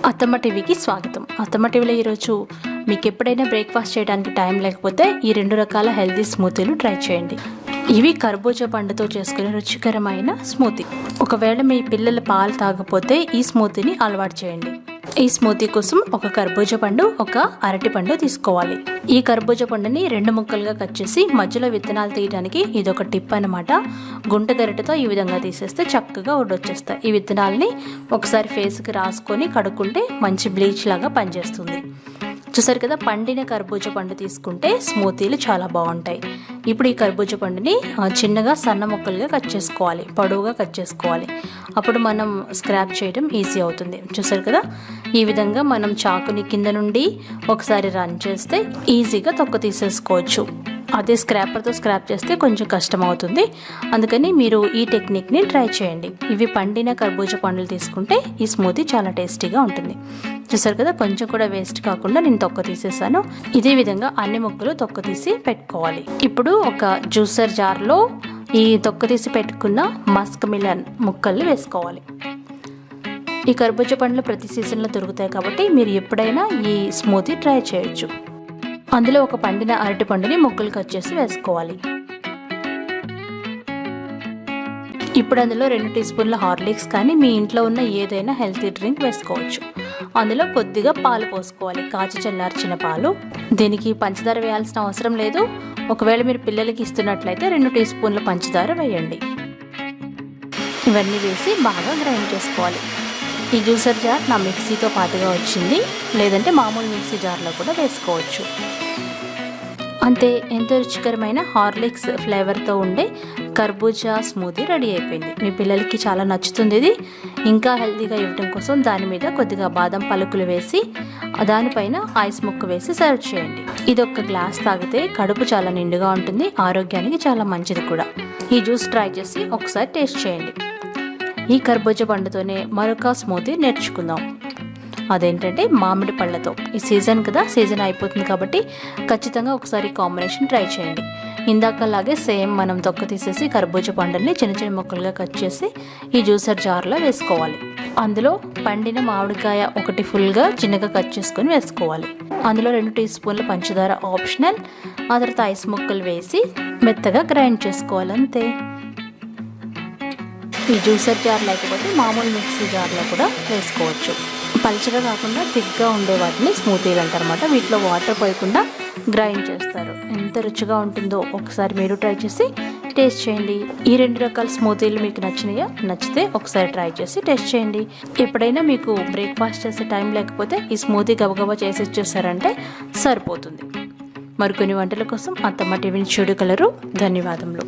అత్తమ్మ టీవీకి స్వాగతం. అత్తమ్మ టీవీలో ఈరోజు మీకు ఎప్పుడైనా బ్రేక్ఫాస్ట్ చేయడానికి టైం లేకపోతే ఈ 2 రకాల హెల్తీ స్మూతీలు ట్రై చేయండి. ఇవి కర్బూజా పండుతో చేసుకునే రుచికరమైన స్మూతీ. ఒకవేళ మీ పిల్లలు పాలు తాగకపోతే ఈ స్మూతీని అలవాటు చేయండి. ఈ స్మూతీ కోసం ఒక కర్బూజా పండు, ఒక అరటి పండు తీసుకోవాలి. ఈ కర్బూజా పండుని 2 ముక్కలుగా కట్ చేసి మధ్యలో విత్తనాలు తీయడానికి ఇదొక టిప్ అన్నమాట. గుంట గరిటెతో ఈ విధంగా తీసేస్తే చక్కగా వచ్చేస్తాయి. ఈ విత్తనాలని ఒకసారి ఫేస్కి రాసుకొని కడుక్కుంటే మంచి బ్లీచ్ లాగా పనిచేస్తుంది. చూసారు కదా, పండిన కర్బూజా పండు తీసుకుంటే స్మూతీలు చాలా బాగుంటాయి. ఇప్పుడు ఈ కర్బూజా పండుని చిన్నగా సన్న ముక్కలుగా కట్ చేసుకోవాలి, పొడవుగా కట్ చేసుకోవాలి. అప్పుడు మనం స్క్రాప్ చేయడం ఈజీ అవుతుంది. చూసారు కదా, ఈ విధంగా మనం చాకుని కింద నుండి ఒకసారి రన్ చేస్తే ఈజీగా తొక్క తీసేసుకోవచ్చు. అదే స్క్రాపర్తో స్క్రాప్ చేస్తే కొంచెం కష్టం అవుతుంది. అందుకని మీరు ఈ టెక్నిక్ని ట్రై చేయండి. ఇవి పండిన కర్బూజా పండ్లు తీసుకుంటే ఈ స్మూతీ చాలా టేస్టీగా ఉంటుంది. చూసారు కదా, కొంచెం కూడా వేస్ట్ కాకుండా నేను తొక్క తీసేసాను. ఇదే విధంగా అన్ని ముక్కలు తొక్క తీసి పెట్టుకోవాలి. ఇప్పుడు ఒక జ్యూసర్ జార్లో ఈ తొక్క తీసి పెట్టుకున్న మస్క్మిలన్ ముక్కల్ని వేసుకోవాలి. ఈ కర్బూజా పండ్లు ప్రతి సీజన్లో దొరుకుతాయి కాబట్టి మీరు ఎప్పుడైనా ఈ స్మూతీ ట్రై చేయొచ్చు. అందులో ఒక పండిన అరటి పండుని ముక్కలు కట్ చేసి వేసుకోవాలి. ఇప్పుడు అందులో 2 టీ స్పూన్ల హార్లిక్స్ కానీ మీ ఇంట్లో ఉన్న ఏదైనా హెల్తీ డ్రింక్ వేసుకోవచ్చు. అందులో కొద్దిగా పాలు పోసుకోవాలి, కాచి చల్లార్చిన పాలు. దీనికి పంచదార వేయాల్సిన అవసరం లేదు. ఒకవేళ మీరు పిల్లలకి ఇస్తున్నట్లయితే 2 టీ స్పూన్ల పంచదార వేయండి. ఇవన్నీ వేసి బాగా గ్రైండ్ చేసుకోవాలి. ఈ జ్యూసర్ జార్ నా మిక్సీతో పాటుగా వచ్చింది, లేదంటే మామూలు మిక్సీ జార్లో కూడా వేసుకోవచ్చు. అంతే, ఎంతో రుచికరమైన హార్లిక్స్ ఫ్లేవర్తో ఉండే కర్బూజా స్మూతీ రెడీ అయిపోయింది. మీ పిల్లలకి చాలా నచ్చుతుంది. ఇది ఇంకా హెల్తీగా ఇవ్వడం కోసం దాని మీద కొద్దిగా బాదం పలుకులు వేసి దానిపైన ఐస్ ముక్క వేసి సర్వ్ చేయండి. ఇది ఒక గ్లాస్ తాగితే కడుపు చాలా నిండుగా ఉంటుంది, ఆరోగ్యానికి చాలా మంచిది కూడా. ఈ జ్యూస్ ట్రై చేసి ఒకసారి టేస్ట్ చేయండి. ఈ కర్బూజా పండుతోనే మరొక స్మూతీ నేర్చుకుందాం. అదేంటంటే మామిడి పళ్ళతో. ఈ సీజన్ కదా, సీజన్ అయిపోతుంది కాబట్టి ఖచ్చితంగా ఒకసారి కాంబినేషన్ ట్రై చేయండి. ఇందాకలాగే సేమ్ మనం తొక్క తీసేసి కర్బూజా పండుని చిన్న చిన్న ముక్కలుగా కట్ చేసి ఈ జ్యూసర్ జార్లో వేసుకోవాలి. అందులో పండిన మామిడికాయ ఒకటి ఫుల్గా చిన్నగా కట్ చేసుకొని వేసుకోవాలి. అందులో 2 టీ స్పూన్ల పంచదార ఆప్షనల్. ఆ తర్వాత ఐస్ ముక్కలు వేసి మెత్తగా గ్రైండ్ చేసుకోవాలి. అంతే. ఈ జ్యూసర్ జార్ లేకపోతే మామూలు మిక్సీ జార్లో కూడా వేసుకోవచ్చు. పలుచగా కాకుండా థిక్గా ఉండే వాటిని స్మూతీలు అంటారన్నమాట. వీటిలో వాటర్ పోయకుండా గ్రైండ్ చేస్తారు. ఎంత రుచిగా ఉంటుందో ఒకసారి మీరు ట్రై చేసి టేస్ట్ చేయండి. ఈ 2 రకాల స్మూతీలు మీకు నచ్చినాయా? నచ్చితే ఒకసారి ట్రై చేసి టేస్ట్ చేయండి. ఎప్పుడైనా మీకు బ్రేక్ఫాస్ట్ చేసే టైం లేకపోతే ఈ స్మూతీ గబగబా చేసి ఇచ్చేసారంటే సరిపోతుంది. మరికొన్ని వంటల కోసం అత్తమ్మ టీవీని చూడగలరు. ధన్యవాదములు.